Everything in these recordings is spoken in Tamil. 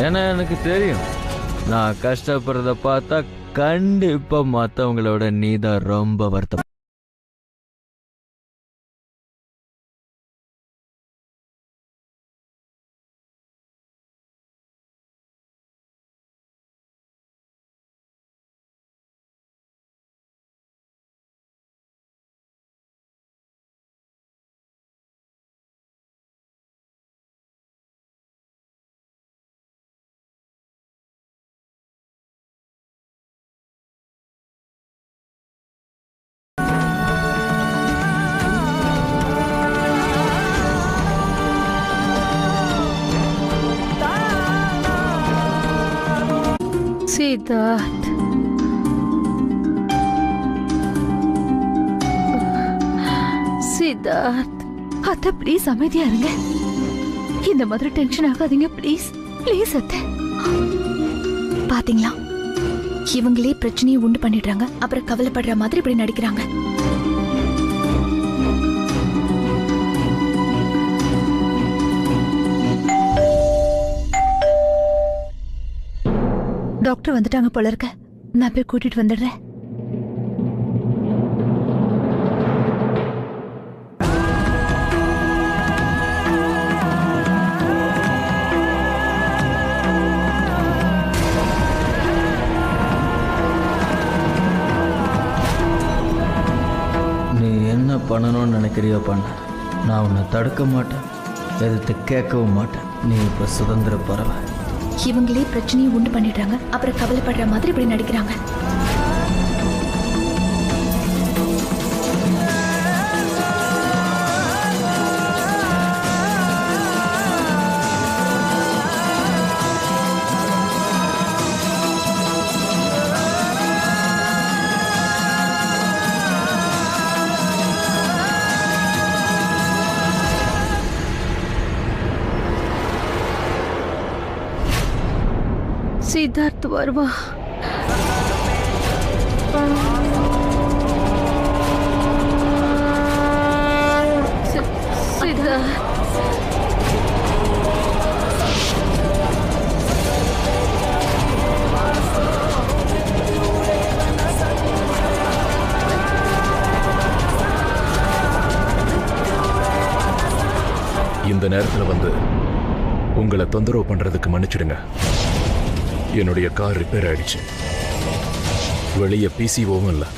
ஏன்னா எனக்கு தெரியும், நான் கஷ்டப்படுறத பார்த்தா கண்டிப்பா மற்றவங்களோட நீதான் ரொம்ப வருத்தம். சித்தார்த், சித்தார்த், அத்தை ப்ளீஸ் அமைதியா இருங்க. இந்த மாதிரி டென்ஷன் ஆகாதீங்க ப்ளீஸ், ப்ளீஸ் அத்தை. பாத்தீங்களா, இவங்களே பிரச்சனையை உண்டு பண்ணிடுறாங்க, அப்புறம் கவலைப்படுற மாதிரி இப்படி நடிக்கிறாங்க. டாக்டர் வந்துட்டாங்க போல இருக்க, நான் போய் கூட்டிட்டு வந்துடுறேன். நீ என்ன பண்ணணும்னு நினைக்கிறியோ பண்ண, நான் உன்னை தடுக்க மாட்டேன், எதிர்த்து கேட்கவும் மாட்டேன். நீ இப்போ சுதந்திர பறவை. இவங்களே பிரச்சனையை உண்டு பண்ணிடுறாங்க, அப்புறம் கவலைப்படுற மாதிரி இப்படி நடிக்கிறாங்க. சித்தார்த் வருவா. சித்தார்த், இந்த நேரத்துல வந்து உங்களை தொந்தரவு பண்றதுக்கு மன்னிச்சிடுங்க. என்னுடைய கார் ரிப்பேர் ஆயிடுச்சு, வெளியே பிசிஓவும் இல்லை,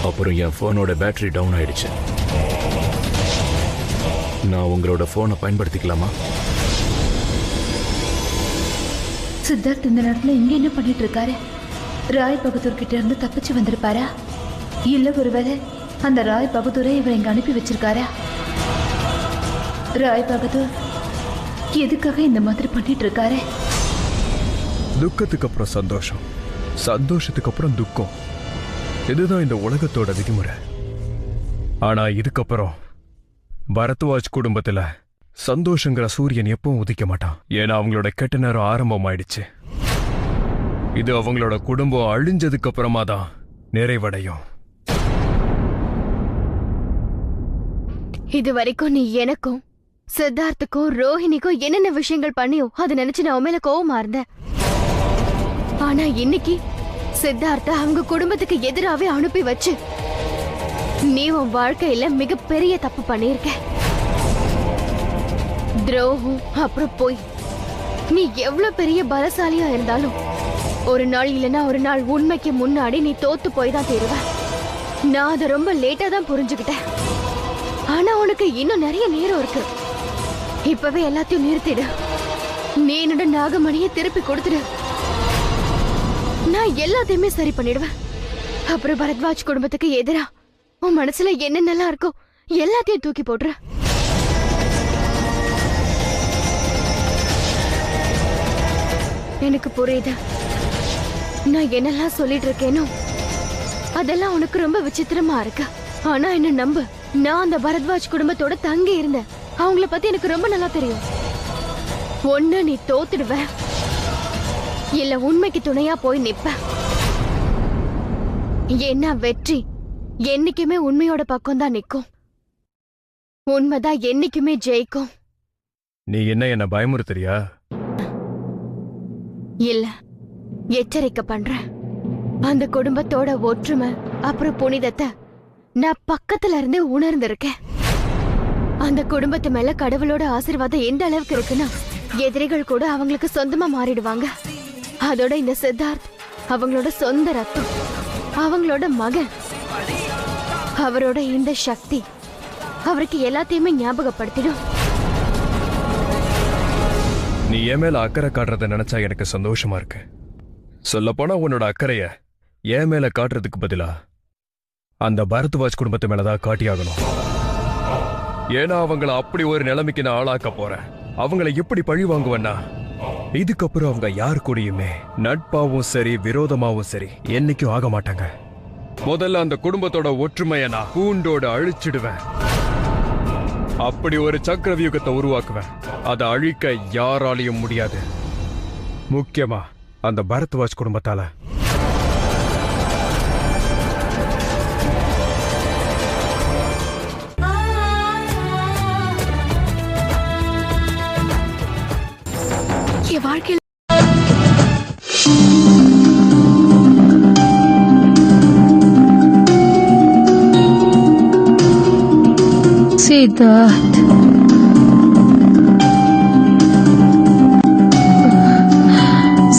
அப்புறம் என் போனோட பேட்டரி டவுன் ஆயிடுச்சு. நான் உங்களோட போனை பயன்படுத்திக்கலாமா? சித்தார்த் இந்த நேரத்துல இங்க என்ன பண்ணிட்டு இருக்காரு? ராய் பகதூர் கிட்ட இருந்து தப்பிச்சு வந்திருப்பாரா? இல்ல ஒருவேளை அந்த ராய் பகதூரை இவர் இங்க அனுப்பி வச்சிருக்காரா? ராய் பகதூர் எதுக்காக இந்த மாதிரி பண்ணிட்டு இருக்காரு? துக்கத்துக்கு அப்புறம் சந்தோஷம், சந்தோஷத்துக்கு அப்புறம் துக்கம், இதுதான் இந்த உலகத்தோட விதிமுறை. ஆனா இதுக்கப்புறம் பரத்வாஜ் குடும்பத்துல சந்தோஷங்கிற சூரியன் எப்பவும் உதிக்க மாட்டான். ஏன்னா அவங்களோட கெட்ட நேரம் ஆரம்பம் ஆயிடுச்சு. இது அவங்களோட குடும்பம் அழிஞ்சதுக்கு அப்புறமா தான் நிறைவடையும். இது வரைக்கும் நீ எனக்கும் சித்தார்த்துக்கும் ரோஹிணிக்கும் என்னென்ன விஷயங்கள் பண்ணியோ அதை நினைச்சு நான் உண்மையில கோவமா இருந்தேன். ஆனா இன்னைக்கு சித்தார்த்த அவங்க குடும்பத்துக்கு எதிராவே அனுப்பி வச்சு நீ உன் வாழ்க்கையில மிகப்பெரிய தப்பு பண்ணிருக்க. துரோகம், அப்புறம் போய் நீ எவ்வளவு பெரிய பலசாலியா இருந்தாலும் ஒரு நாள் இல்லைன்னா ஒரு நாள் உண்மைக்கு முன்னாடி நீ தோத்து போய் தான் தீருவ. நான் அதை ரொம்ப லேட்டா தான் புரிஞ்சுக்கிட்டேன். ஆனா உனக்கு இன்னும் நிறைய நேரம் இருக்கு. இப்பவே எல்லாத்தையும் நிறுத்திடு. நீ என்னோட நாகமணியை திருப்பி கொடுத்துடு. நான் எல்லாத்தையுமே சரி பண்ணிடுவேன். அப்புறம் பரத்வாஜ் குடும்பத்துக்கு எதிரா உன் மனசுல என்னென்னலாம் இருக்கோ எல்லாத்தையும் தூக்கி போடுற. எனக்கு புரியுது. நான் என்னெல்லாம் சொல்லிட்டு இருக்கேனோ அதெல்லாம் உனக்கு ரொம்ப விசித்திரமா இருக்கு. ஆனா என்ன நம்பு, நான் அந்த பரத்வாஜ் குடும்பத்தோட தங்கி இருந்தேன். அவங்கள பத்தி எனக்கு ரொம்ப நல்லா தெரியும். ஒண்ணு நீ தோத்துடுவ, இல்ல உண்மைக்கு துணையா போய் நிப்ப. என்ன வெற்றி என்னைக்குமே உண்மையோட பக்கம் தான் நிக்கும். உண்மைதான் என்னைக்குமே ஜெயிக்கும். நீ என்ன பயமுறுத்துறியா? இல்ல, எச்சரிக்கை பண்றேன். அந்த குடும்பத்தோட ஒற்றுமை அப்புறம் புனிதத்தை நான் பக்கத்துல இருந்து உணர்ந்திருக்கேன். அந்த குடும்பத்து மேல கடவுளோட ஆசீர்வாதம் எந்த அளவுக்கு இருக்குன்னா எதிரிகள் கூட அவங்களுக்கு சொந்தமா மாறிடுவாங்க. அதோட இந்த சித்தார்த் அவங்களோட சொந்த ரத்தம், அவங்களோட மகன். அவரோட இந்த சக்தி அவருக்கு எல்லாத்தையுமே ஞாபகப்படுத்திடும். நீ என் மேல அக்கறை காட்டுறத நினைச்சா எனக்கு சந்தோஷமா இருக்கு. சொல்லப்போனா உன்னோட அக்கறைய என் மேல காட்டுறதுக்கு பதிலா அந்த பரத்வாஜ் குடும்பத்து மேலதான் காட்டியாகணும். ஏன்னா அவங்கள அப்படி ஒரு நிலைமைக்கு நான் ஆளாக்க போறேன். அவங்கள எப்படி பழி வாங்குவேன்னா, இதுக்கப்புறம் அவங்க யாரு கூடயுமே நட்பாவும் சரி விரோதமாவும் சரி என்னைக்கும் ஆக மாட்டாங்க. முதல்ல அந்த குடும்பத்தோட ஒற்றுமையை நான் பூண்டோட அழிச்சிடுவேன். அப்படி ஒரு சக்கரவியூகத்தை உருவாக்குவேன். அதை அழிக்க யாராலையும் முடியாது, முக்கியமா அந்த பரத்வாஜ் குடும்பத்தால. என் வாழ்க்கையில் சித்தார்த்,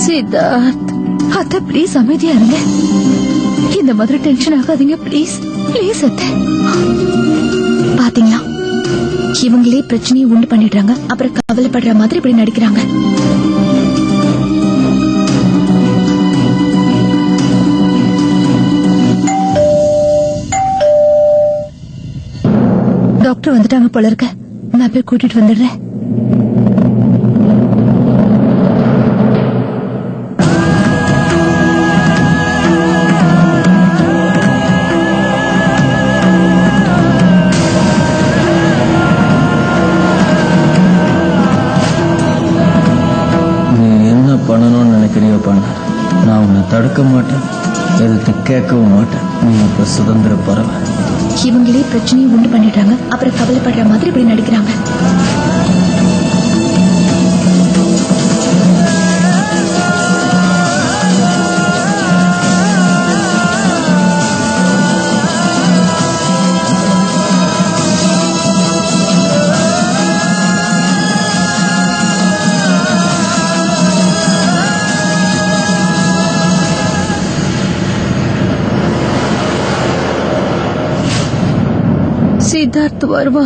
சித்தார்த், அத்தை ப்ளீஸ் அமைதியா இருங்க. இந்த மாதிரி டென்ஷன் ஆகாதீங்க ப்ளீஸ், ப்ளீஸ் அத்தை. பாத்தீங்களா, இவங்களே பிரச்சனையை உண்டு பண்ணிடுறாங்க, அப்புறம் கவலைப்படுற மாதிரி இப்படி நடிக்கிறாங்க. டாக்டர் வந்துட்டாங்க போல இருக்க, நான் போய் கூட்டிட்டு வந்துடுறேன். பண்ணணும்னு நினைக்கிறியோ பண்ண. நான் உன்னை தடுக்க மாட்டேன், எதிர்த்து கேட்கவும் மாட்டேன். நீ இப்ப சுதந்திர பறவை. இவங்களே பிரச்சனையை உண்டு பண்ணிடுறாங்க, அப்புறம் கவலைப்படுற மாதிரி இப்படி நடிக்கிறாங்க. சித்தார்த் வருவா.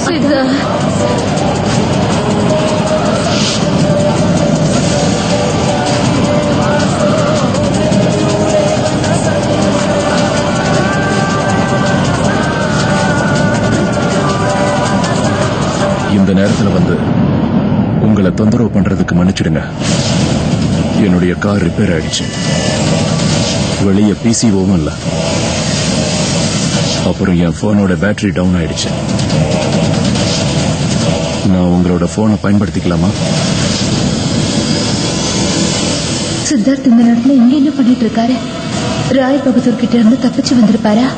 சித்தார்த், இந்த நேரத்துல வந்து உங்களை தொந்தரவு பண்றதுக்கு மன்னிச்சிடுங்க. என்னுடைய கார் ரிப்பேர் ஆயிடுச்சு. வெளியே பிசிஓவும் இல்ல. அப்புறம் என் போனோட பேட்டரி டவுன் ஆயிடுச்சு. நான் உங்களோட போனை பயன்படுத்திக்கலாமா? சித்தார்த் இந்த நேரத்துல இங்க என்ன பண்ணிட்டு இருக்காரு? ராய் பகதூர் கிட்ட இருந்து தப்பிச்சு வந்திருப்பாரா?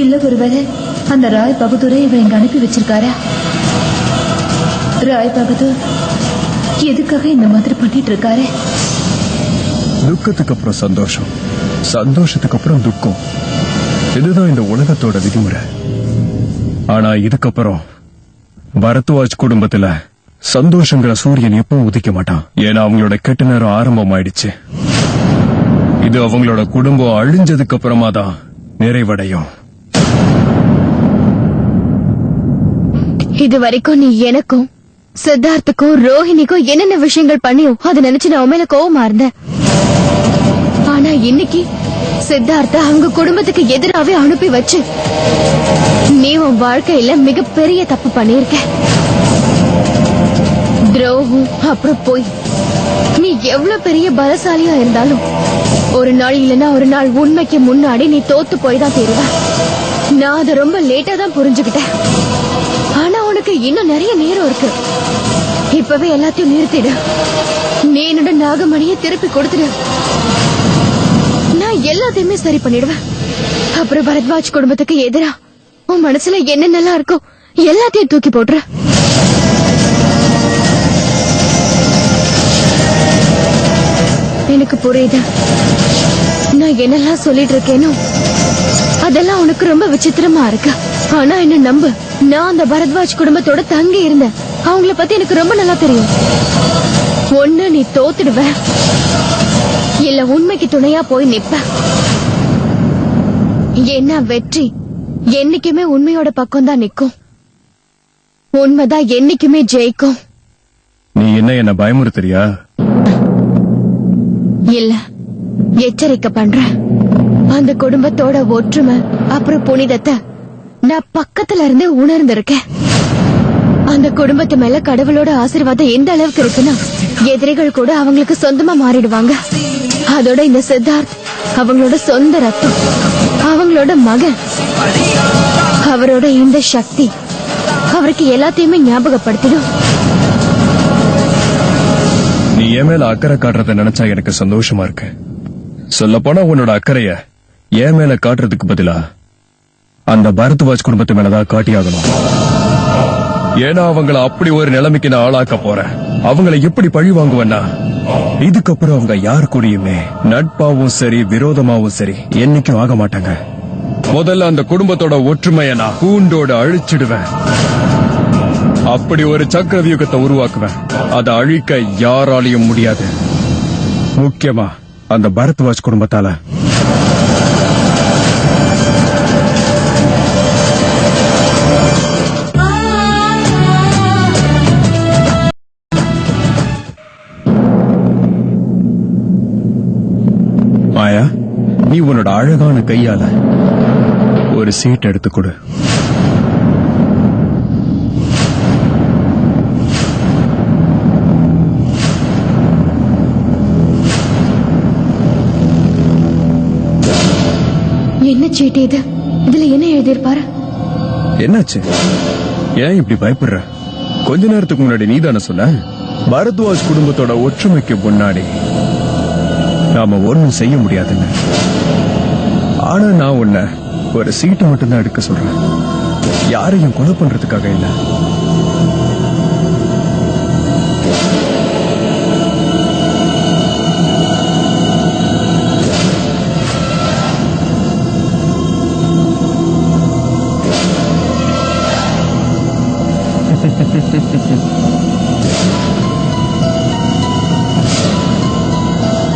இல்ல ஒருவேளை அந்த ராய் பகதூரை இவர் இங்க அனுப்பி வச்சிருக்காரா? ராய் பகதூர் எதுக்காக இந்த மாதிரி பண்ணிட்டு இருக்காரு? துக்கத்துக்கு அப்புறம் சந்தோஷம், சந்தோஷத்துக்கு அப்புறம் துக்கம். இதுதான் இந்த உலகத்தோட விதிமுறை. ஆனா இதுக்கப்புறம் பரத்வாஜ் குடும்பத்துல சந்தோஷங்கிற சூரியன் எப்பவும் உதிக்க மாட்டான். ஏன்னா அவங்களோட கெட்ட நேரம் ஆரம்பமாயிடுச்சு. இது அவங்களோட குடும்பம் அழிஞ்சதுக்கு அப்புறமா தான் நிறைவடையும். இது வரைக்கும் நீ எனக்கும் சித்தார்த்துக்கும் ரோஹிணிக்கும் என்னென்ன விஷயங்கள் பண்ணியோ அதை நினைச்சு நான் உண்மையில கோவமா இருந்தேன். ஆனா இன்னைக்கு சித்தார்த்த அவங்க குடும்பத்துக்கு எதிராவே அனுப்பி வச்சு நீ உன் வாழ்க்கையில மிகப்பெரிய தப்பு பண்ணிருக்க. துரோகம் அப்புறம் போய் நீ எவ்வளவு பெரிய பலசாலியா இருந்தாலும் ஒரு நாள் இல்லைன்னா ஒரு நாள் உண்மைக்கு முன்னாடி நீ தோத்து போய் தான் தீருவ. நான் அதை ரொம்ப லேட்டா தான் புரிஞ்சுக்கிட்டேன். ஆனா உனக்கு இன்னும் நிறைய நேரம் இருக்கு. இப்பவே எல்லாத்தையும் நிறுத்திடு. நீ என்னோட நாகமணியை திருப்பி கொடுத்துடு. நான் எல்லாத்தையும் எல்லாத்தையுமே சரி பண்ணிடுவேன். அப்புறம் பரத்வாஜ் குடும்பத்துக்கு எதிரா உன் மனசுல என்னென்னலாம் இருக்கோ எல்லாத்தையும் தூக்கி போட்டுற. எனக்கு புரியுது. நான் என்னெல்லாம் சொல்லிட்டு இருக்கேனோ அதெல்லாம் உனக்கு ரொம்ப விசித்திரமா இருக்கு. ஆனா என்ன நம்பு, நான் அந்த பரத்வாஜ் குடும்பத்தோட தங்கி இருந்தேன். அவங்கள பத்தி எனக்கு ரொம்ப நல்லா தெரியும். ஒண்ணு நீ தோத்துடுவ, இல்ல உண்மைக்கு துணையா போய் நிப்ப. என்ன வெற்றி என்னைக்குமே உண்மையோட பக்கம் தான் நிக்கும். உண்மைதான் என்னைக்குமே ஜெயிக்கும். நீ என்ன பயமுறுத்துறியா? இல்ல, எச்சரிக்கை பண்ற. அந்த குடும்பத்தோட ஒற்றுமை அப்புறம் புனிதத்தை நான் பக்கத்துல இருந்து உணர்ந்திருக்கேன். அந்த குடும்பத்து மேல கடவுளோட ஆசீர்வாதம் எந்த அளவுக்கு இருக்குன்னா எதிரிகள் கூட அவங்களுக்கு சொந்தமா மாறிடுவாங்க. அதோட இந்த சித்தார்த் அவங்களோட சொந்த ரத்தம், அவங்களோட மகன். அவரோட இந்த சக்தி அவருக்கு எல்லாத்தையுமே ஞாபகப்படுத்திடும். நீ என் மேல அக்கறை காட்டுறத நினைச்சா எனக்கு சந்தோஷமா இருக்கு. சொல்ல போனா உன்னோட அக்கறைய என் மேல காட்டுறதுக்கு பதிலா அந்த பரத்வாஜ் குடும்பத்து மேலதான் காட்டியாகணும். ஏன்னா அவங்கள அப்படி ஒரு நிலைமைக்கு நான் ஆளாக்க போறேன். அவங்களை எப்படி பழி வாங்குவேன்னா, இதுக்கப்புறம் அவங்க யாரு கூடயுமே நட்பாவும் சரி விரோதமாவும் சரி என்னைக்கும் ஆக மாட்டாங்க. முதல்ல அந்த குடும்பத்தோட ஒற்றுமையை நான் பூண்டோட அழிச்சிடுவேன். அப்படி ஒரு சக்கரவியூகத்தை உருவாக்குவேன். அதை அழிக்க யாராலையும் முடியாது, முக்கியமா அந்த பரத்வாஜ் குடும்பத்தால. மாயா, நீ உன்னோட அழகான கையால ஒரு சீட் எடுத்து கொடு. என்ன சீட்டு இது? இதுல என்ன எழுதியிருப்பாரு? என்னாச்சு? ஏன் இப்படி பயப்படுற? கொஞ்ச நேரத்துக்கு முன்னாடி நீதானே சொன்ன பரத்வாஜ் குடும்பத்தோட ஒற்றுமைக்கு முன்னாடி நாம ஒண்ணும் செய்ய முடியாதுன்னு. ஆனா நான் உன்னை ஒரு சீட்டை மட்டும்தான் எடுக்க சொல்றேன், யாரையும் கொலை பண்றதுக்காக இல்ல.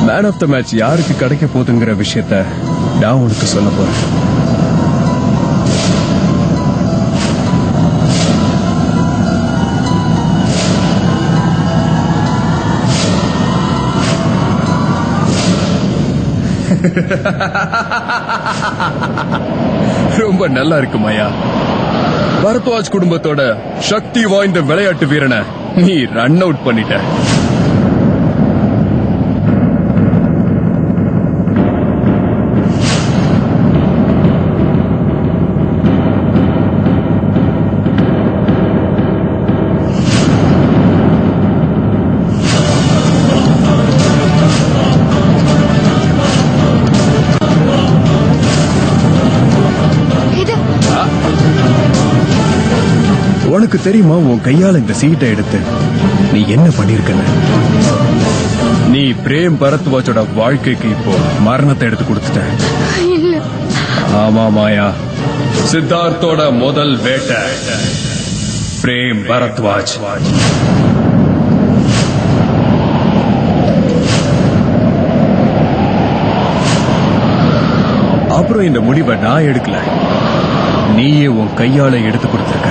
மேன் ஆஃப் த மேட்ச் யாருக்கு கிடைக்க போகுதுங்கிற விஷயத்த நான் உனக்கு சொல்ல போறேன். ரொம்ப நல்லா இருக்கு மாயா. பரத்வாஜ் குடும்பத்தோட சக்தி வாய்ந்த விளையாட்டு வீரனை நீ ரன் அவுட் பண்ணிட்ட. உனக்கு தெரியுமா உன் கையால இந்த சீட்டை எடுத்து நீ என்ன பண்ணிருக்க? நீ பிரேம் பரத்வாஜோட வாழ்க்கைக்கு இப்போ மரணத்தை எடுத்து கொடுத்துட்ட. ஆமா மாயா, சித்தார்த்தோட முதல் வேட்டை பிரேம் பரத்வாஜ். அப்புறம் இந்த முடிவை நான் எடுக்கல, நீயே உன் கையால எடுத்து கொடுத்திருக்க.